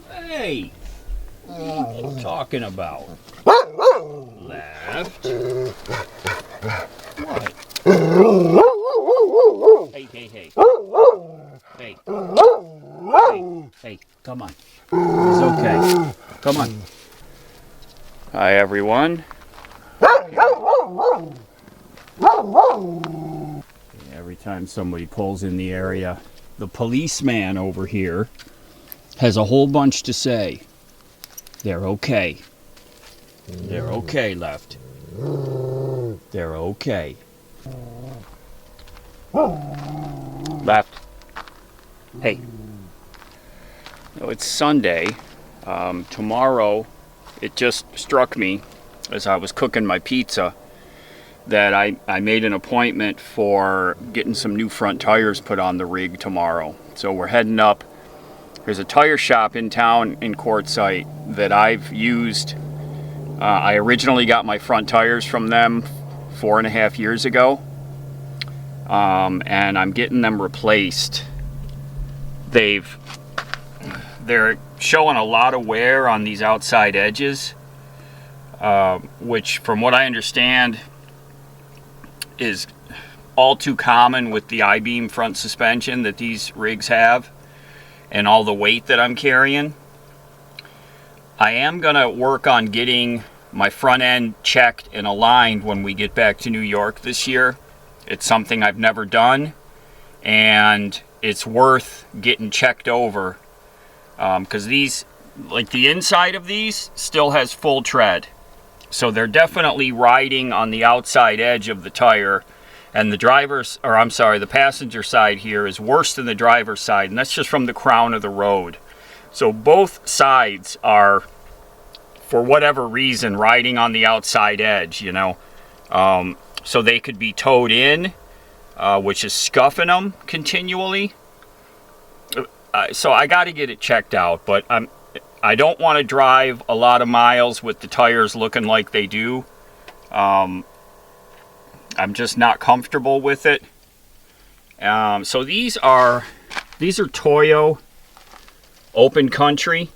Hey, what are you talking about? Left. What? Hey, hey, hey. Hey. Hey, hey, come on. It's okay. Come on. Hi, everyone. Every time somebody pulls in the area, the policeman over here has a whole bunch to say. They're okay. They're okay, Left. They're okay. Left. Hey. No, it's Sunday. Tomorrow, it just struck me as I was cooking my pizza that I made an appointment for getting some new front tires put on the rig tomorrow. So we're heading up. There's a tire shop in town in Quartzsite that I've used. I originally got my front tires from them 4.5 years ago. And I'm getting them replaced. They're showing a lot of wear on these outside edges, which from what I understand is all too common with the I-beam front suspension that these rigs have and all the weight that I'm carrying. I am going to work on getting my front end checked and aligned when we get back to New York this year. It's something I've never done, and it's worth getting checked over because these, like the inside of these, still has full tread. So they're definitely riding on the outside edge of the tire, and the passenger side here is worse than the driver's side, and that's just from the crown of the road. So both sides are, for whatever reason, riding on the outside edge, you know. So they could be towed in, which is scuffing them continually. So I got to get it checked out, but I don't want to drive a lot of miles with the tires looking like they do. I'm just not comfortable with it. So these are Toyo Open Country.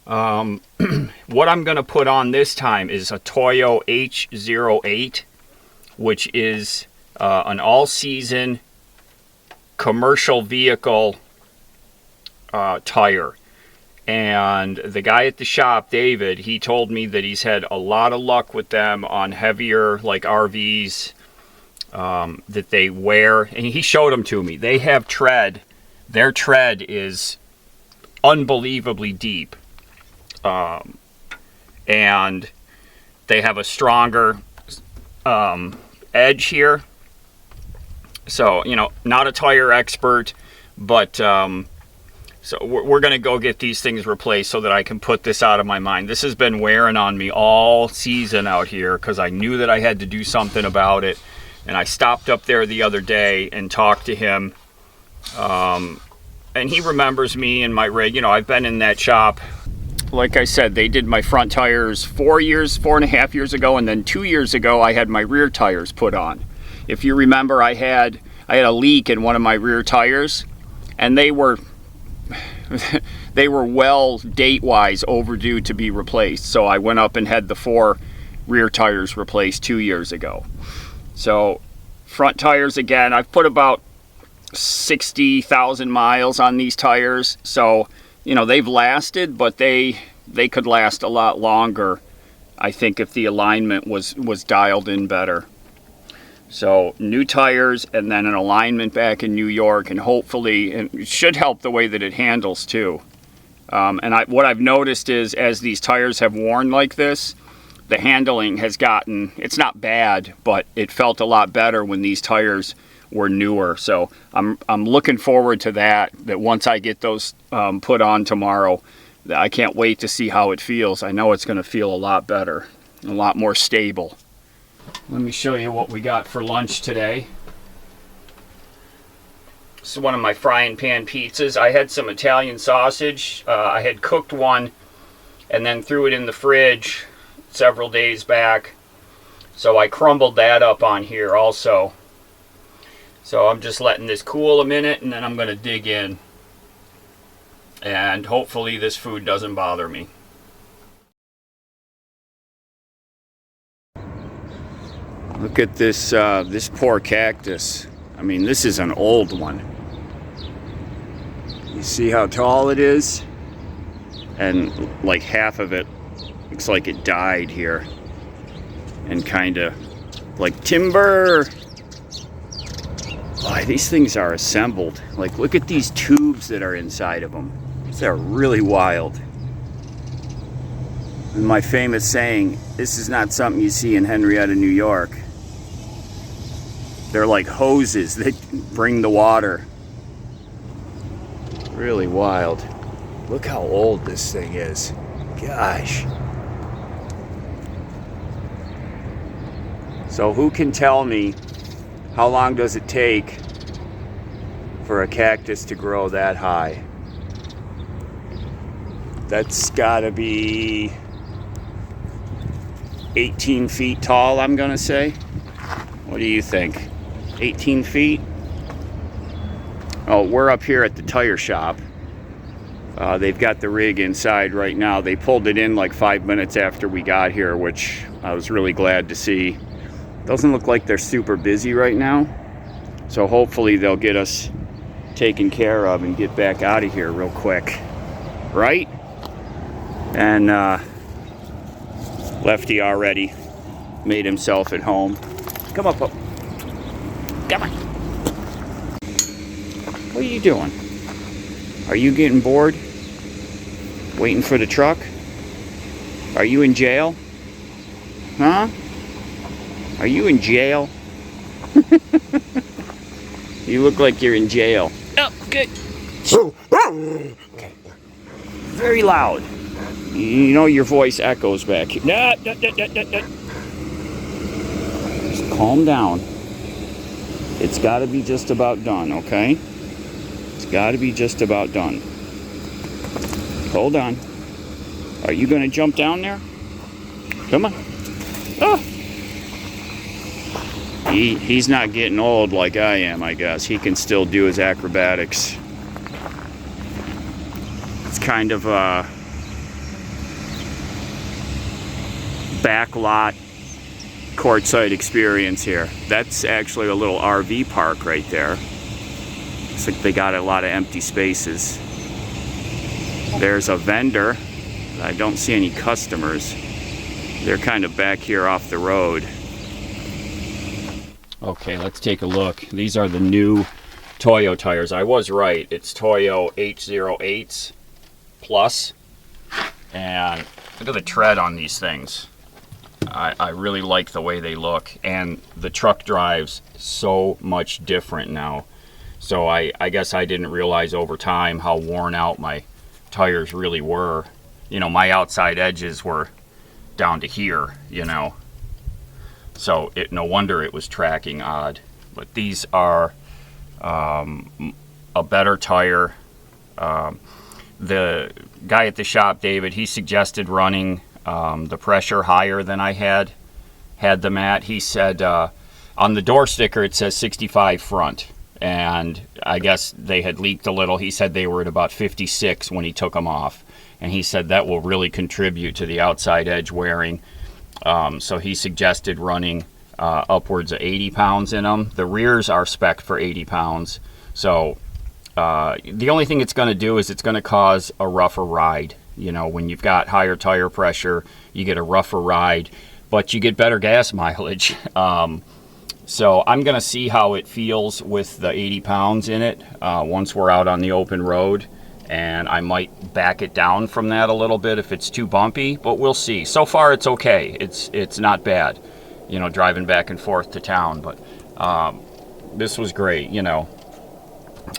What I'm going to put on this time is a Toyo H08, which is an all-season commercial vehicle tire. And the guy at the shop, David, he told me that he's had a lot of luck with them on heavier, like RVs, that they wear. And he showed them to me. They have tread. Their tread is unbelievably deep. And they have a stronger edge here. So, you know, not a tire expert, but so we're going to go get these things replaced so that I can put this out of my mind. This has been wearing on me all season out here because I knew that I had to do something about it. And I stopped up there the other day and talked to him. And he remembers me and my rig. You know, I've been in that shop. Like I said, they did my front tires 4.5 years ago, and then 2 years ago I had my rear tires put on. If you remember, I had a leak in one of my rear tires, and they were well date-wise overdue to be replaced. So I went up and had the 4 rear tires replaced 2 years ago. So front tires again, I've put about 60,000 miles on these tires. So, you know, they've lasted, but they could last a lot longer, I think, if the alignment was dialed in better. So new tires and then an alignment back in New York, and hopefully it should help the way that it handles too. What I've noticed is as these tires have worn like this, the handling has gotten, it's not bad, but it felt a lot better when these tires were newer. So I'm looking forward to that once I get those put on tomorrow, I can't wait to see how it feels. I know it's going to feel a lot better, a lot more stable. Let me show you what we got for lunch today. This is one of my frying pan pizzas. I had some Italian sausage. I had cooked one and then threw it in the fridge several days back. So I crumbled that up on here also. So I'm just letting this cool a minute and then I'm going to dig in. And hopefully this food doesn't bother me. Look at this this poor cactus. I mean, this is an old one. You see how tall it is? And like half of it looks like it died here. And kind of like timber. Boy, these things are assembled. Like, look at these tubes that are inside of them. They're really wild. And my famous saying, this is not something you see in Henrietta, New York. They're like hoses that bring the water. Really wild. Look how old this thing is. Gosh. So who can tell me how long does it take for a cactus to grow that high? That's gotta be 18 feet tall, I'm gonna say. What do you think? 18 feet? Oh, we're up here at the tire shop. They've got the rig inside right now. They pulled it in like 5 minutes after we got here, which I was really glad to see. Doesn't look like they're super busy right now. So hopefully they'll get us taken care of and get back out of here real quick. Right? And Lefty already made himself at home. Come up. Come on. What are you doing? Are you getting bored? Waiting for the truck? Are you in jail? Huh? Are you in jail? You look like you're in jail. Oh, good. Okay. Very loud. You know your voice echoes back here. Just calm down. It's got to be just about done, okay? It's got to be just about done. Hold on. Are you going to jump down there? Come on. Oh. He's not getting old like I am, I guess. He can still do his acrobatics. It's kind of a backlot courtside experience here. That's actually a little RV park right there. Looks like they got a lot of empty spaces. There's a vendor. I don't see any customers. They're kind of back here off the road. Okay, let's take a look. These are the new Toyo tires. I was right. It's Toyo H08s Plus. And look at the tread on these things. I really like the way they look. And the truck drives so much different now. So I guess I didn't realize over time how worn out my tires really were. You know, my outside edges were down to here, you know. So no wonder it was tracking odd. But these are a better tire. The guy at the shop, David, he suggested running the pressure higher than I had them at. He said on the door sticker it says 65 front. And I guess they had leaked a little. He said they were at about 56 when he took them off. And he said that will really contribute to the outside edge wearing. So he suggested running upwards of 80 pounds in them. The rears are spec'd for 80 pounds. So the only thing it's going to do is it's going to cause a rougher ride. You know, when you've got higher tire pressure, you get a rougher ride, but you get better gas mileage. So I'm going to see how it feels with the 80 pounds in it once we're out on the open road. And I might back it down from that a little bit if it's too bumpy, but we'll see. So far it's okay. It's not bad, you know, driving back and forth to town. But this was great, you know.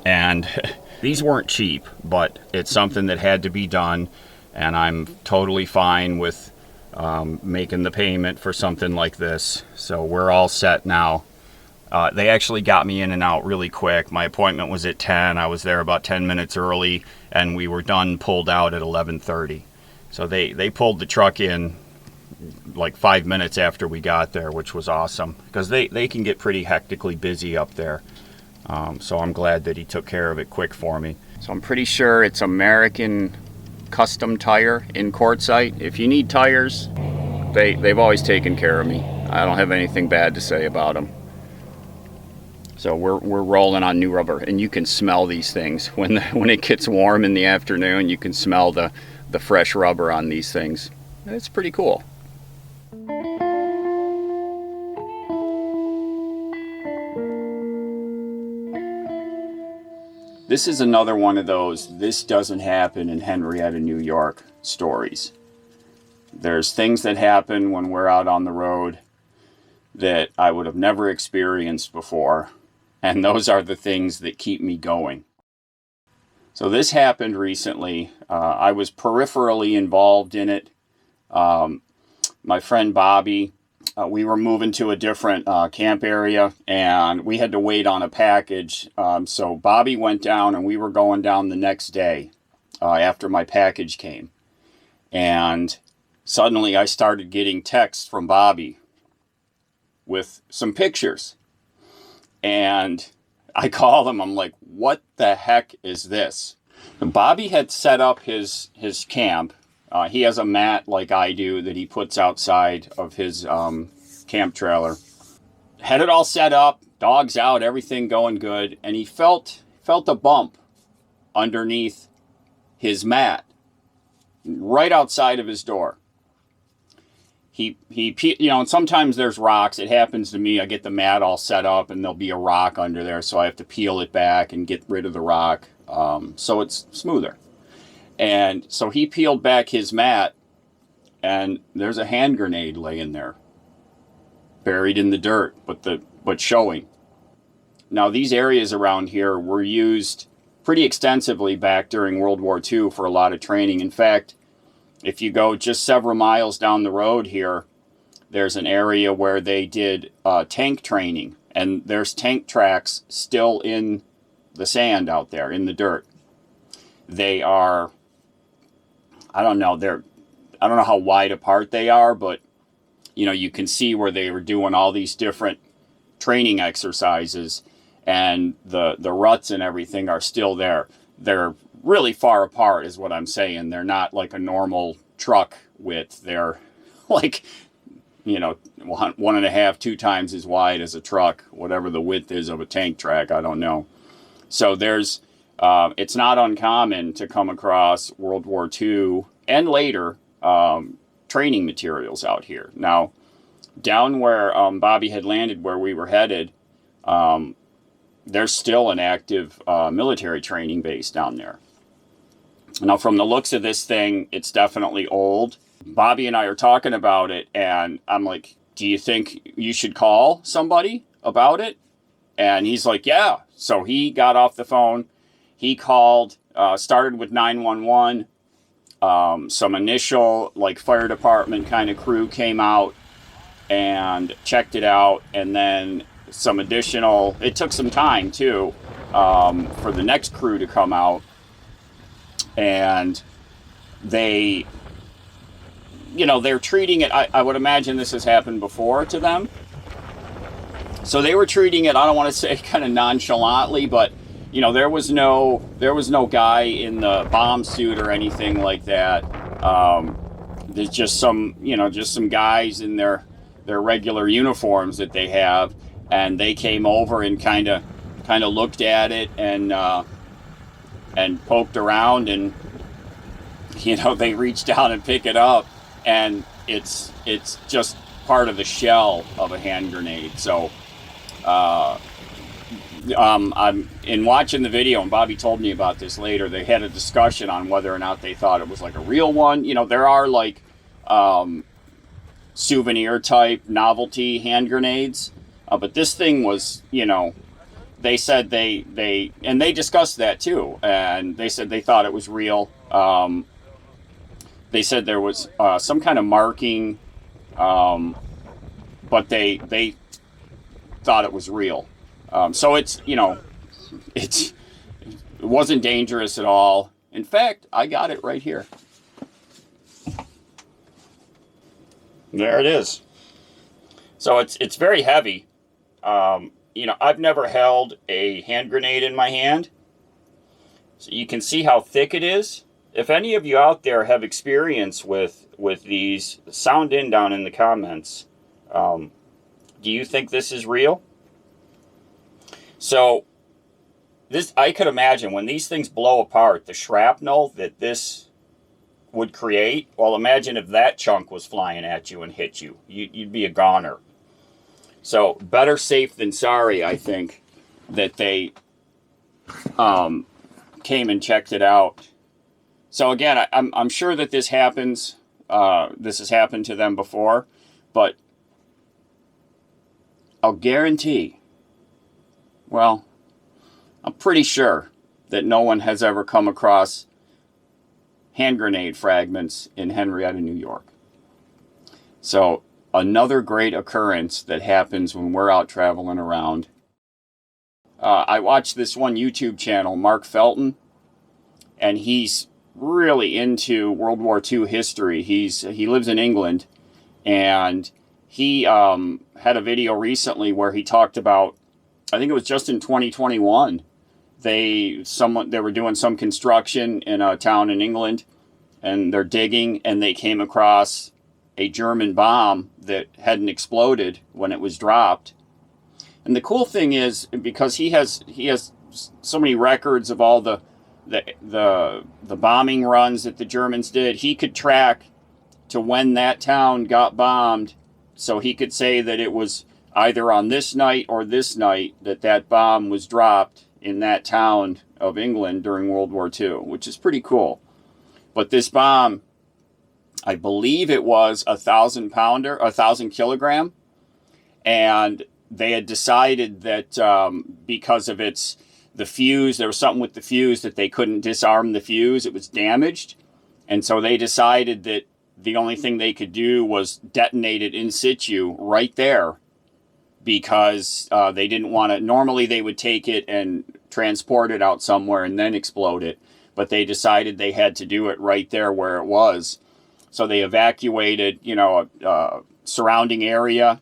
And these weren't cheap, but it's something that had to be done. And I'm totally fine with making the payment for something like this. So we're all set now. They actually got me in and out really quick. My appointment was at 10. I was there about 10 minutes early, and we were pulled out at 11:30. So they pulled the truck in like 5 minutes after we got there, which was awesome because they can get pretty hectically busy up there. So I'm glad that he took care of it quick for me. So I'm pretty sure it's American Custom Tire in Quartzsite. If you need tires, they've always taken care of me. I don't have anything bad to say about them. So we're rolling on new rubber, and you can smell these things when it gets warm in the afternoon. You can smell the fresh rubber on these things. It's pretty cool. This is another one of those "this doesn't happen in Henrietta, New York" stories. There's things that happen when we're out on the road that I would have never experienced before, and those are the things that keep me going. So this happened recently. I was peripherally involved in it. My friend Bobby, we were moving to a different camp area, and we had to wait on a package. So Bobby went down, and we were going down the next day after my package came. And suddenly I started getting texts from Bobby with some pictures. And I call him, I'm like, what the heck is this? And Bobby had set up his camp. He has a mat like I do that he puts outside of his camp trailer. Had it all set up, dogs out, everything going good, and he felt a bump underneath his mat, right outside of his door. He and sometimes there's rocks. It happens to me. I get the mat all set up, and there'll be a rock under there, so I have to peel it back and get rid of the rock, so it's smoother. And so he peeled back his mat, and there's a hand grenade laying there, buried in the dirt, but showing. Now, these areas around here were used pretty extensively back during World War II for a lot of training. In fact, if you go just several miles down the road here, there's an area where they did tank training, and there's tank tracks still in the sand out there, in the dirt. They are, I don't know how wide apart they are, but you can see where they were doing all these different training exercises, and the ruts and everything are still there. They're really far apart is what I'm saying. They're not like a normal truck width. They're like, 1.5, 2 times as wide as a truck, whatever the width is of a tank track. I don't know. So there's, it's not uncommon to come across World War II and later training materials out here. Now, down where Bobby had landed, where we were headed, there's still an active military training base down there. Now, from the looks of this thing, it's definitely old. Bobby and I are talking about it, and I'm like, do you think you should call somebody about it? And he's like, yeah. So he got off the phone. He called, started with 911. Some initial fire department kind of crew came out and checked it out. And then some additional, it took some time too, for the next crew to come out. And they're treating it, I would imagine this has happened before to them. So they were treating it, I don't want to say kind of nonchalantly, but there was no guy in the bomb suit or anything like that. There's just some guys in their regular uniforms that they have, and they came over and kind of looked at it and poked around, and they reached down and pick it up, and it's just part of the shell of a hand grenade. So I'm in watching the video, and Bobby told me about this later. They had a discussion on whether or not they thought it was like a real one. There are souvenir type novelty hand grenades, but this thing was, they said they discussed that too, and they said they thought it was real. They said there was some kind of marking, but they thought it was real. So it wasn't dangerous at all. In fact, I got it right here. There it is. So it's very heavy. I've never held a hand grenade in my hand. So you can see how thick it is. If any of you out there have experience with these, sound in down in the comments. Do you think this is real? So this, I could imagine when these things blow apart, the shrapnel that this would create. Well, imagine if that chunk was flying at you and hit you. You'd be a goner. So better safe than sorry, I think, that they came and checked it out. So again, I'm sure that this happens. This has happened to them before, but I'll guarantee, well, I'm pretty sure that no one has ever come across hand grenade fragments in Henrietta, New York. So another great occurrence that happens when we're out traveling around. I watched this one YouTube channel, Mark Felton, and he's really into World War II history. He lives in England, and he had a video recently where he talked about, I think it was just in 2021, they were doing some construction in a town in England, and they're digging, and they came across a German bomb that hadn't exploded when it was dropped. And the cool thing is, because he has so many records of all the bombing runs that the Germans did, he could track to when that town got bombed, so he could say that it was either on this night or this night that bomb was dropped in that town of England during World War II, which is pretty cool. But this bomb, I believe it was 1,000 pounder, 1,000 kilogram, and they had decided that because of the fuse, there was something with the fuse that they couldn't disarm the fuse. It was damaged, and so they decided that the only thing they could do was detonate it in situ right there, because they didn't want to. Normally they would take it and transport it out somewhere and then explode it, but they decided they had to do it right there where it was. So they evacuated, a surrounding area,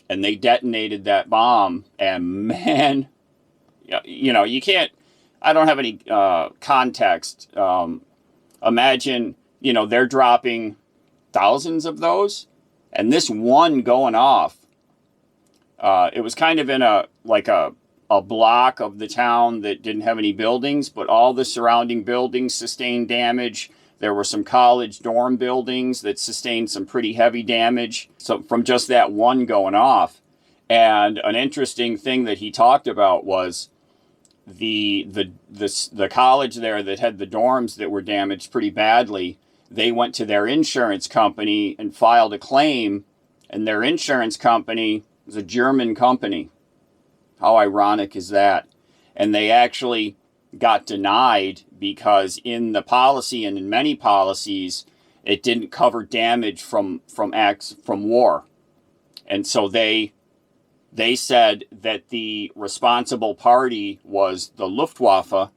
and they detonated that bomb. And man, you can't. I don't have any context. Imagine, they're dropping thousands of those, and this one going off. It was kind of in a block of the town that didn't have any buildings, but all the surrounding buildings sustained damage. There were some college dorm buildings that sustained some pretty heavy damage, so from just that one going off. And an interesting thing that he talked about was the college there that had the dorms that were damaged pretty badly. They went to their insurance company and filed a claim, and their insurance company was a German company. How ironic is that? And they actually got denied because in the policy and in many policies, it didn't cover damage from acts from war. And so they said that the responsible party was the Luftwaffe,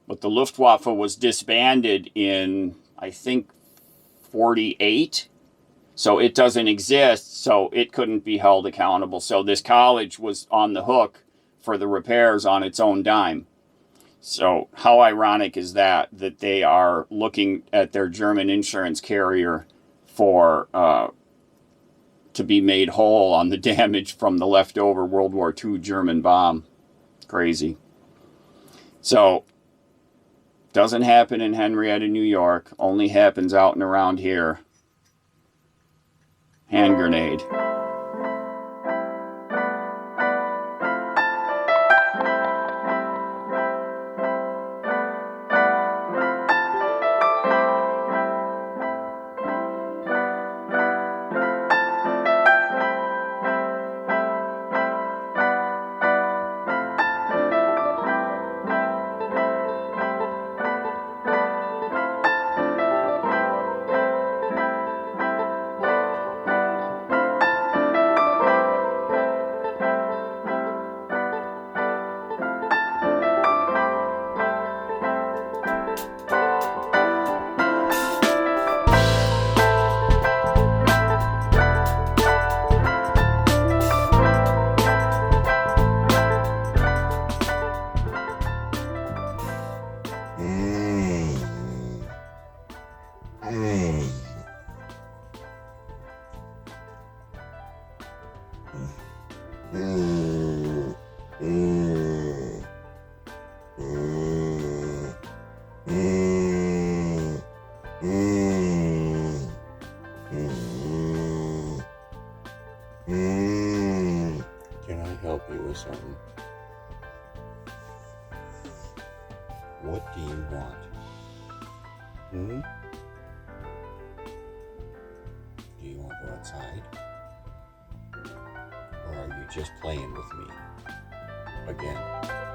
but the Luftwaffe was disbanded in, I think, 48. So it doesn't exist, so it couldn't be held accountable. So this college was on the hook for the repairs on its own dime. So how ironic is that they are looking at their German insurance carrier for to be made whole on the damage from the leftover World War II German bomb. Crazy. So, doesn't happen in Henrietta, New York. Only happens out and around here. Hand grenade. something. What do you want? Do you want to go outside? Or are you just playing with me? Again.